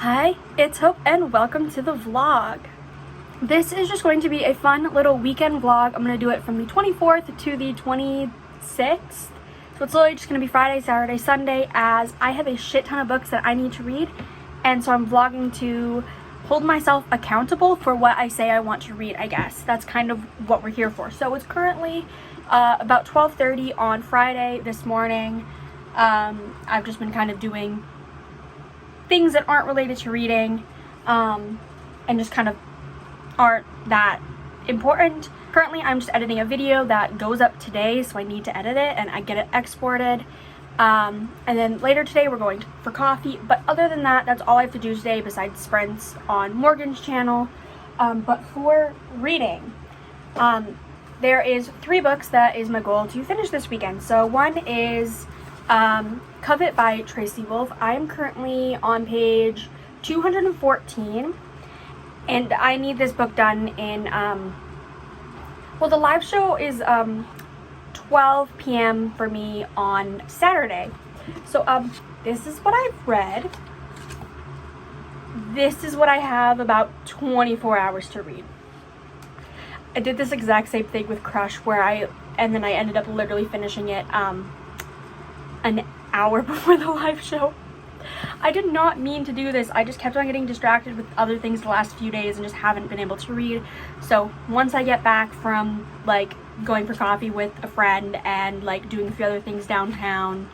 Hi, it's Hope and welcome to the vlog. This is just going to be a fun little weekend vlog. I'm going to do it from the 24th to the 26th. So it's literally just going to be Friday, Saturday, Sunday, as I have a shit ton of books that I need to read. And so I'm vlogging to hold myself accountable for what I say I want to read, I guess. That's kind of what we're here for. So it's currently about 12:30 on Friday this morning. I've just been kind of doing things that aren't related to reading and just kind of aren't that important. Currently I'm just editing a video that goes up today, so I need to edit it and I get it exported, and then later today we're going for coffee. But other than that, that's all I have to do today besides sprints on Morgan's channel. But for reading, there is 3 books that is my goal to finish this weekend. So one is Covet by Tracy Wolff. I am currently on page 214 and I need this book done in well, the live show is 12 p.m. for me on Saturday. So this is what I've read. This is what I have about 24 hours to read. I did this exact same thing with Crush and then I ended up literally finishing it an hour before the live show. I did not mean to do this. I just kept on getting distracted with other things the last few days and just haven't been able to read. So once I get back from like going for coffee with a friend and like doing a few other things downtown,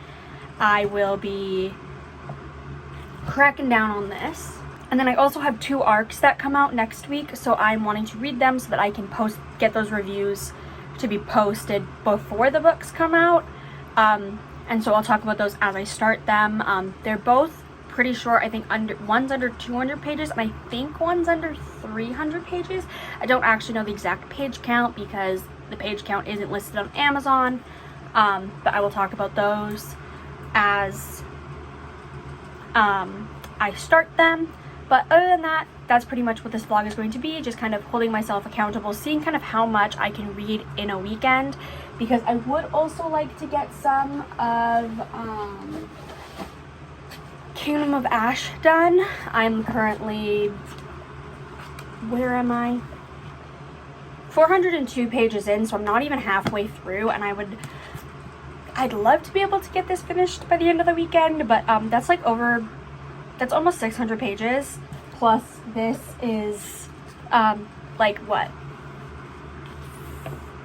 I will be cracking down on this. And then I also have 2 arcs that come out next week, so I'm wanting to read them so that I can get those reviews to be posted before the books come out. And so I'll talk about those as I start them. They're both pretty short. I think one's under 200 pages and I think one's under 300 pages. I don't actually know the exact page count because the page count isn't listed on Amazon. But I will talk about those as I start them. But other than that, that's pretty much what this vlog is going to be. Just kind of holding myself accountable, seeing kind of how much I can read in a weekend. Because I would also like to get some of Kingdom of Ash done. I'm currently, where am I? 402 pages in, so I'm not even halfway through, and I'd love to be able to get this finished by the end of the weekend, but that's almost 600 pages, plus this is like what?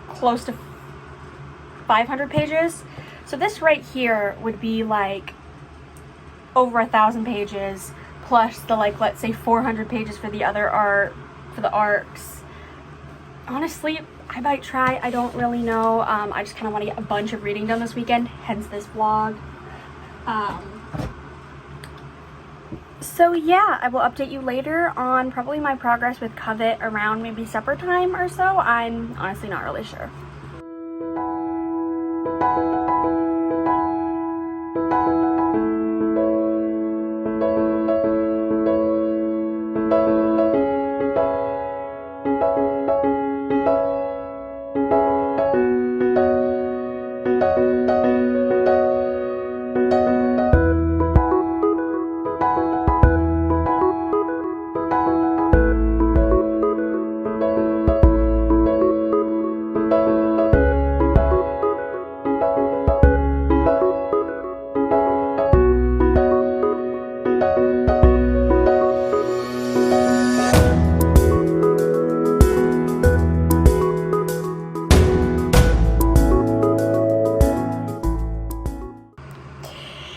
Close to 500 pages. So this right here would be like over 1,000 pages plus the like, let's say 400 pages for the other arcs. Honestly, I might try. I don't really know. I just kind of want to get a bunch of reading done this weekend, hence this vlog. So yeah, I will update you later on probably my progress with Covet around maybe supper time or so. I'm honestly not really sure.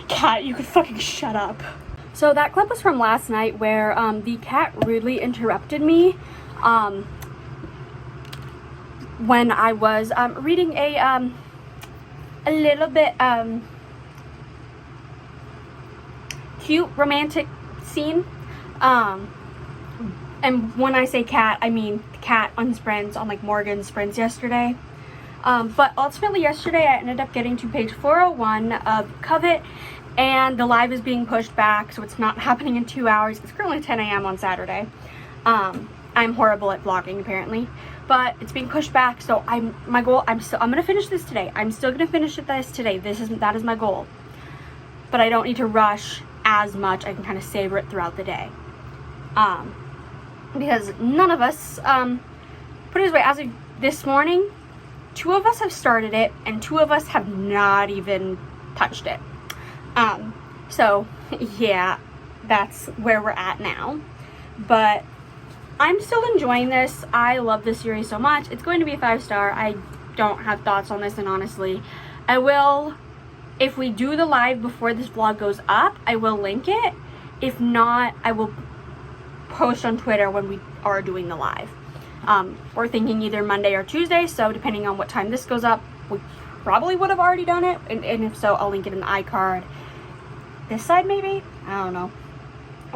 Cat, you could fucking shut up. So that clip was from last night where the cat rudely interrupted me when I was reading a little bit cute romantic scene. And when I say cat, I mean the cat on sprints, on like Morgan's sprints yesterday. But ultimately yesterday I ended up getting to page 401 of Covet, and the live is being pushed back, so it's not happening in 2 hours. It's currently 10 a.m. on Saturday. I'm horrible at vlogging apparently, but it's being pushed back, so I'm gonna finish this today. I'm still gonna finish this today. That is my goal. But I don't need to rush as much. I can kind of savor it throughout the day. Because none of us, put it this way, as of this morning, 2 of us have started it, and 2 of us have not even touched it. So, yeah, that's where we're at now. But I'm still enjoying this. I love this series so much. It's going to be a 5-star. I don't have thoughts on this, and honestly, I will, if we do the live before this vlog goes up, I will link it. If not, I will post on Twitter when we are doing the live. We're thinking either Monday or Tuesday, so depending on what time this goes up, we probably would have already done it, and if so, I'll link it in the iCard. This side maybe? I don't know.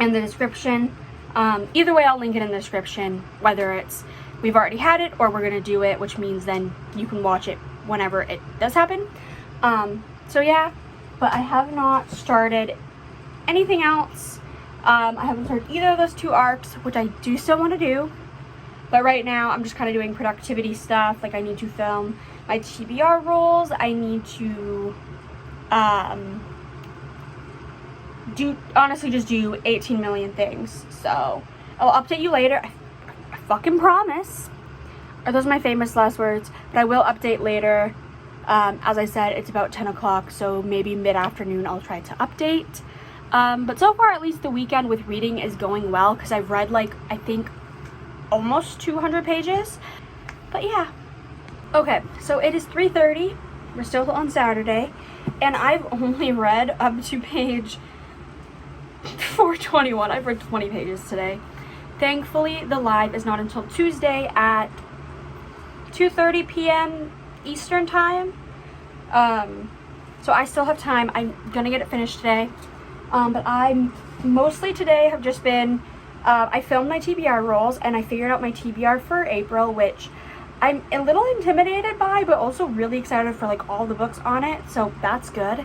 In the description. Either way, I'll link it in the description, whether it's we've already had it or we're gonna do it, which means then you can watch it whenever it does happen. So yeah, but I have not started anything else. I haven't started either of those 2 arcs, which I do still want to do. But right now, I'm just kind of doing productivity stuff. Like, I need to film my TBR rolls. I need to, honestly just do 18 million things. So, I'll update you later. I fucking promise. Or those are my famous last words. But I will update later. As I said, it's about 10 o'clock. So, maybe mid-afternoon, I'll try to update. But so far, at least the weekend with reading is going well. Because I've read, like, I think almost 200 pages. But yeah. Okay, so it is 3:30. We're still on Saturday. And I've only read up to page 421. I've read 20 pages today. Thankfully, the live is not until Tuesday at 2:30 p.m. Eastern time. So I still have time. I'm gonna get it finished today. But I'm mostly today have just been, I filmed my TBR rolls and I figured out my TBR for April, which I'm a little intimidated by, but also really excited for like all the books on it. So that's good.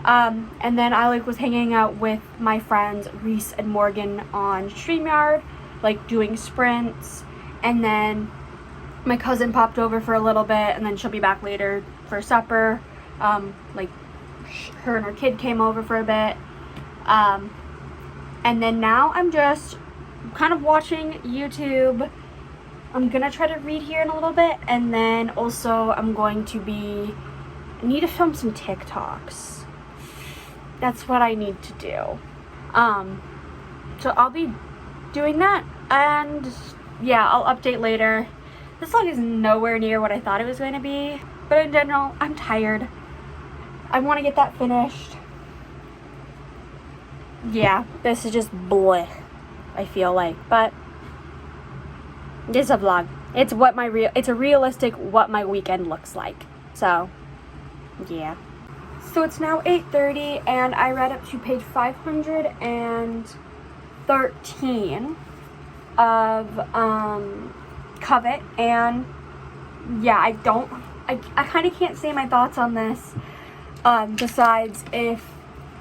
And then I like was hanging out with my friends Reese and Morgan on StreamYard, like doing sprints. And then my cousin popped over for a little bit, and then she'll be back later for supper. Like her and her kid came over for a bit. And then now I'm just kind of watching YouTube. I'm gonna try to read here in a little bit, and then also I'm going to I need to film some TikToks. That's what I need to do. So I'll be doing that, and yeah, I'll update later. This vlog is nowhere near what I thought it was going to be, but in general, I'm tired. I want to get that finished. Yeah, this is just bleh, I feel like, but this is a vlog. It's what it's a realistic what my weekend looks like. So, yeah. So it's now 8:30 and I read up to page 513 of Covet, and yeah, I kind of can't say my thoughts on this besides if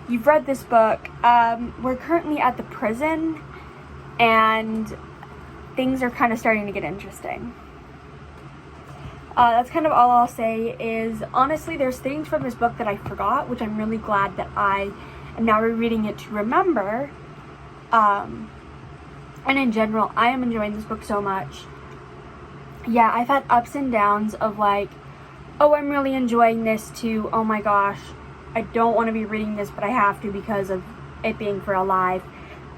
you've read this book. We're currently at the prison and things are kind of starting to get interesting. That's kind of all I'll say. Is honestly, there's things from this book that I forgot, which I'm really glad that I am now rereading it to remember. And in general, I am enjoying this book so much. Yeah, I've had ups and downs of like, oh, I'm really enjoying this, to, oh my gosh, I don't want to be reading this, but I have to because of it being for a live.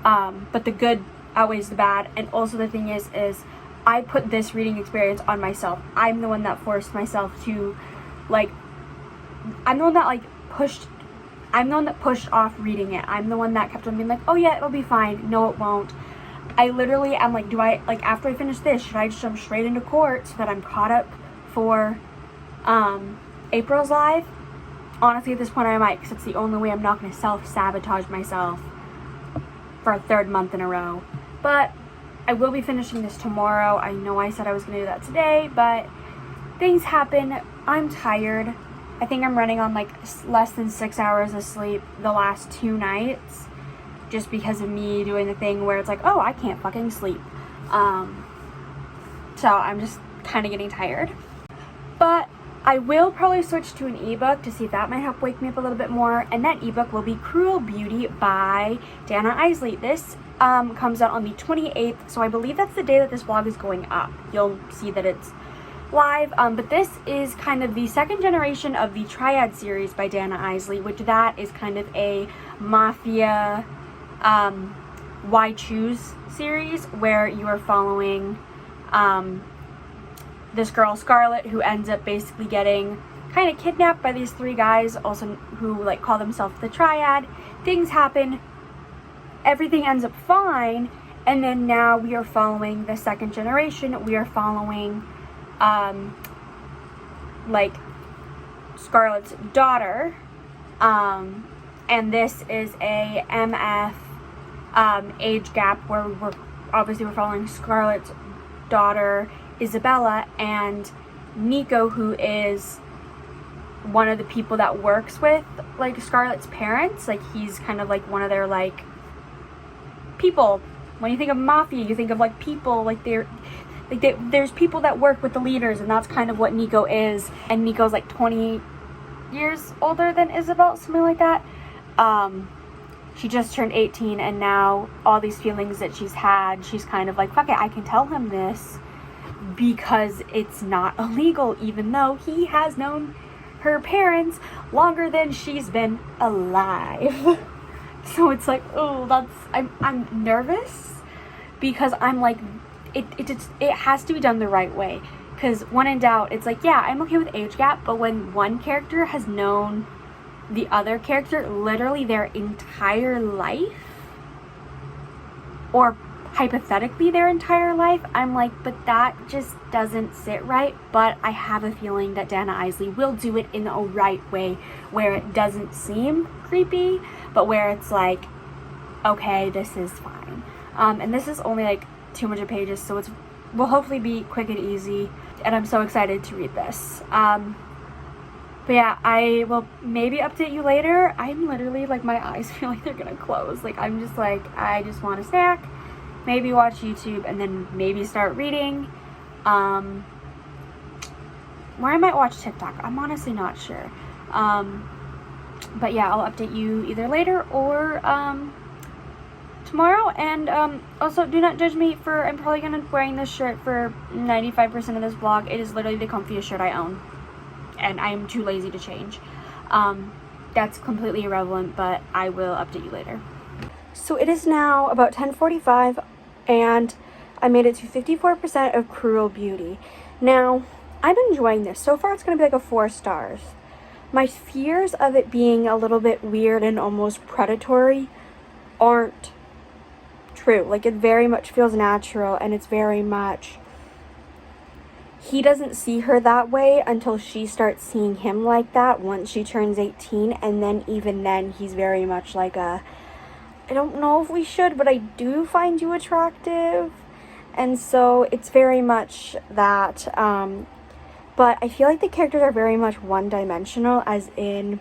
But the good outweighs the bad. And also the thing is I put this reading experience on myself. I'm the one that forced myself to, like, I'm the one that pushed off reading it. I'm the one that kept on being like, oh yeah, it'll be fine. No, it won't. I literally am like, after I finish this, should I just jump straight into court so that I'm caught up for April's live? Honestly, at this point I might, because it's the only way I'm not going to self-sabotage myself for a third month in a row. But I will be finishing this tomorrow. I know I said I was going to do that today, but things happen. I'm tired. I think I'm running on less than 6 hours of sleep the last 2 nights, just because of me doing the thing where it's like, oh, I can't fucking sleep. So I'm just kind of getting tired. But I will probably switch to an ebook to see if that might help wake me up a little bit more, and that ebook will be Cruel Beauty by Dana Isley. This comes out on the 28th, so I believe that's the day that this vlog is going up. You'll see that it's live, but this is kind of the second generation of the Triad series by Dana Isley, which that is kind of a mafia Why Choose series where you are following this girl Scarlett, who ends up basically getting kind of kidnapped by these three guys also who like call themselves the Triad. Things happen, everything ends up fine, and then now we are following the second generation. We are following like Scarlett's daughter, and this is a MF age gap where we're following Scarlett's daughter Isabella and Nico, who is one of the people that works with like Scarlett's parents. Like he's kind of like one of their like people. When you think of mafia, you think of like people, like there's people that work with the leaders, and that's kind of what Nico is. And Nico's like 20 years older than Isabel, something like that. She just turned 18, and now all these feelings that she's had, she's kind of like, fuck it, I can tell him this because it's not illegal, even though he has known her parents longer than she's been alive. So it's like, oh, I'm nervous because I'm like, it has to be done the right way. Because when in doubt, it's like, yeah, I'm okay with age gap, but when one character has known the other character literally their entire life, or hypothetically their entire life, I'm like, but that just doesn't sit right. But I have a feeling that Dana Isley will do it in a right way where it doesn't seem creepy, but where it's like, okay, this is fine. And this is only like 200 pages, so it will hopefully be quick and easy, and I'm so excited to read this. But yeah, I will maybe update you later. I'm literally like, my eyes feel like they're gonna close. Like I'm just like, I just want a snack, maybe watch YouTube, and then maybe start reading. Or I might watch TikTok. I'm honestly not sure. But yeah, I'll update you either later or tomorrow. And also, do not judge me for, I'm probably gonna be wearing this shirt for 95% of this vlog. It is literally the comfiest shirt I own, and I am too lazy to change. That's completely irrelevant, but I will update you later. So it is now about 10:45, and I made it to 54% of Cruel Beauty. Now, I'm enjoying this. So far, it's going to be like a 4 stars. My fears of it being a little bit weird and almost predatory aren't true. Like, it very much feels natural, and it's very much, he doesn't see her that way until she starts seeing him like that once she turns 18, and then even then, he's very much like a, I don't know if we should, but I do find you attractive. And so it's very much that, but I feel like the characters are very much one-dimensional, as in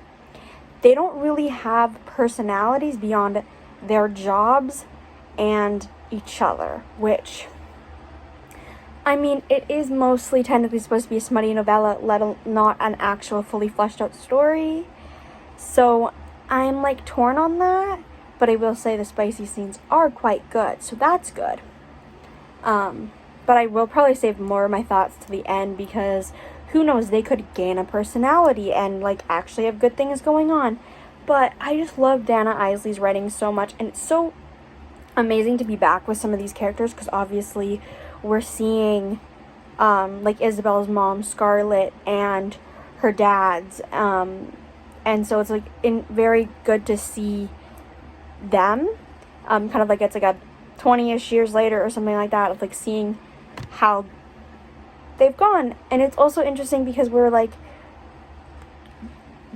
they don't really have personalities beyond their jobs and each other, which, I mean, it is mostly technically supposed to be a smutty novella, not an actual fully fleshed out story. So I'm like torn on that. But I will say the spicy scenes are quite good, so that's good. But I will probably save more of my thoughts to the end, because who knows, they could gain a personality and like actually have good things going on. But I just love Dana Isley's writing so much, and it's so amazing to be back with some of these characters, because obviously we're seeing like Isabel's mom, Scarlett, and her dad's, and so it's like very good to see them, kind of like it's like a 20-ish years later or something like that, of like seeing how they've gone. And it's also interesting because we're like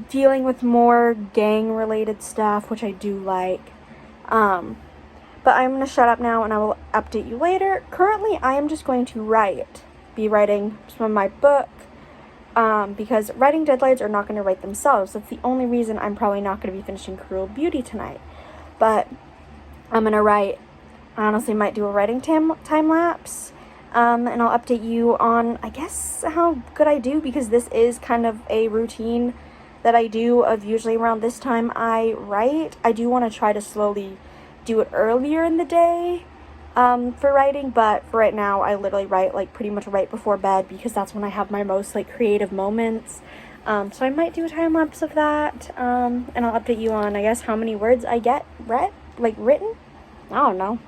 dealing with more gang related stuff, which I do like. But I'm gonna shut up now and I will update you later. Currently I am just going to be writing some of my book, because writing deadlines are not going to write themselves. That's the only reason I'm probably not going to be finishing Cruel Beauty tonight. But I'm going to write, I honestly might do a writing time lapse, and I'll update you on, I guess, how good I do, because this is kind of a routine that I do of usually around this time I write. I do want to try to slowly do it earlier in the day for writing, but for right now I literally write like pretty much right before bed, because that's when I have my most like creative moments. So I might do a time lapse of that, and I'll update you on, I guess, how many words I get written. I don't know.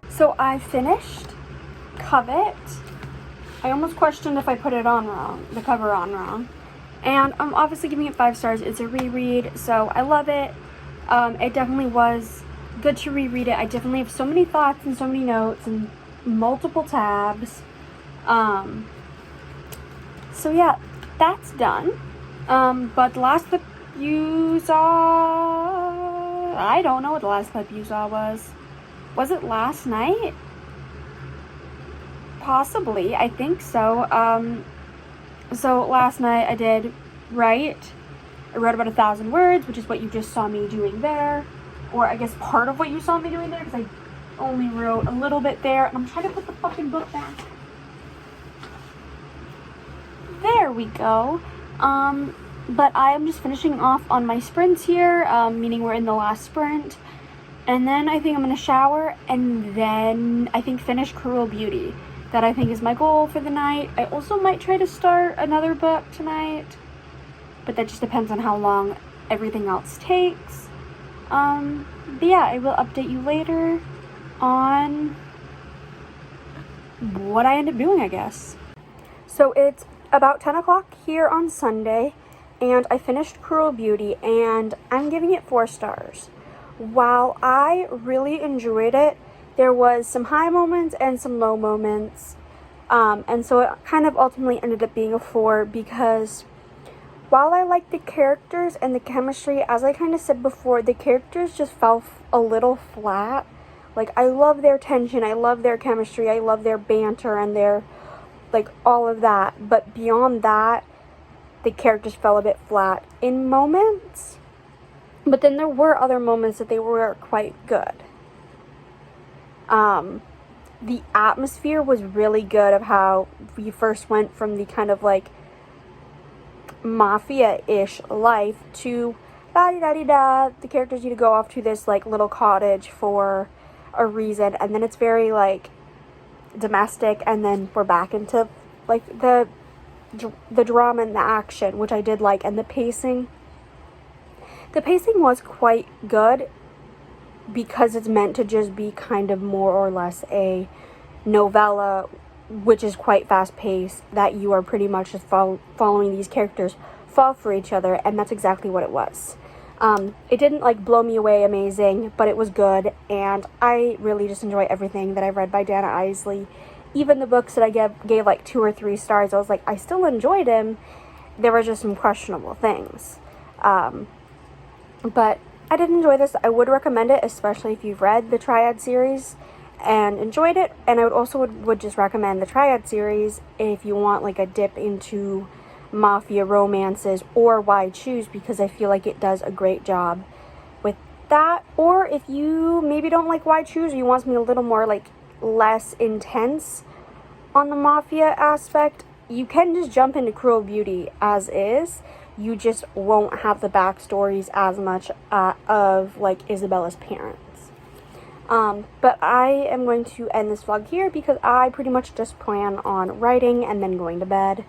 So I finished Covet. I almost questioned if I put it on wrong, the cover on wrong. And I'm obviously giving it 5 stars. It's a reread, so I love it. It definitely was good to reread it. I definitely have so many thoughts and so many notes and multiple tabs. So yeah, that's done. But the last clip you saw, I don't know what the last clip you saw was. Was it last night? Possibly, I think so. So last night I did write. I wrote about 1,000 words, which is what you just saw me doing there. Or I guess part of what you saw me doing there, because I only wrote a little bit there. And I'm trying to put the fucking book back. There we go. But I am just finishing off on my sprints here, meaning we're in the last sprint. And then I think I'm going to shower, and then I think finish Cruel Beauty. That I think is my goal for the night. I also might try to start another book tonight, but that just depends on how long everything else takes. But yeah, I will update you later on what I end up doing, I guess. So it's about 10 o'clock here on Sunday, and I finished Cruel Beauty, and I'm giving it 4 stars. While I really enjoyed it, there was some high moments and some low moments, and so it kind of ultimately ended up being a 4, because while I liked the characters and the chemistry, as I kind of said before, the characters just fell a little flat. Like, I love their tension, I love their chemistry, I love their banter and their, like, all of that, but beyond that, the characters fell a bit flat in moments. But then there were other moments that they were quite good. The atmosphere was really good of how we first went from the kind of like mafia-ish life to da-di-da-di-da. The characters need to go off to this like little cottage for a reason, and then it's very like domestic, and then we're back into like the drama and the action, which I did like, and the pacing. The pacing was quite good, because it's meant to just be kind of more or less a novella, which is quite fast-paced, that you are pretty much just following these characters fall for each other, and that's exactly what it was. It didn't like blow me away amazing, but it was good, and I really just enjoy everything that I've read by Dana Isley. Even the books that I gave like 2 or 3 stars, I was like, I still enjoyed him. There were just some questionable things. But I did enjoy this. I would recommend it, especially if you've read the Triad series and enjoyed it. And I would also would just recommend the Triad series if you want like a dip into mafia romances, or Why Choose, because I feel like it does a great job with that. Or if you maybe don't like Why Choose, or you want something a little more like less intense on the mafia aspect, you can just jump into Cruel Beauty as is. You just won't have the backstories as much of like Isabella's parents. But I am going to end this vlog here, because I pretty much just plan on writing and then going to bed.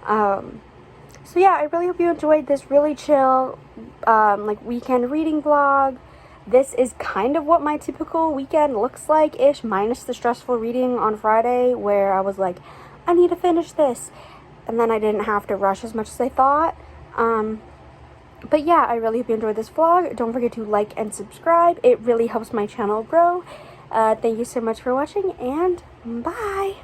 So yeah, I really hope you enjoyed this really chill like weekend reading vlog. This is kind of what my typical weekend looks like ish, minus the stressful reading on Friday, where I was like, I need to finish this, and then I didn't have to rush as much as I thought. But yeah, I really hope you enjoyed this vlog. Don't forget to like and subscribe. It really helps my channel grow. Thank you so much for watching, and bye!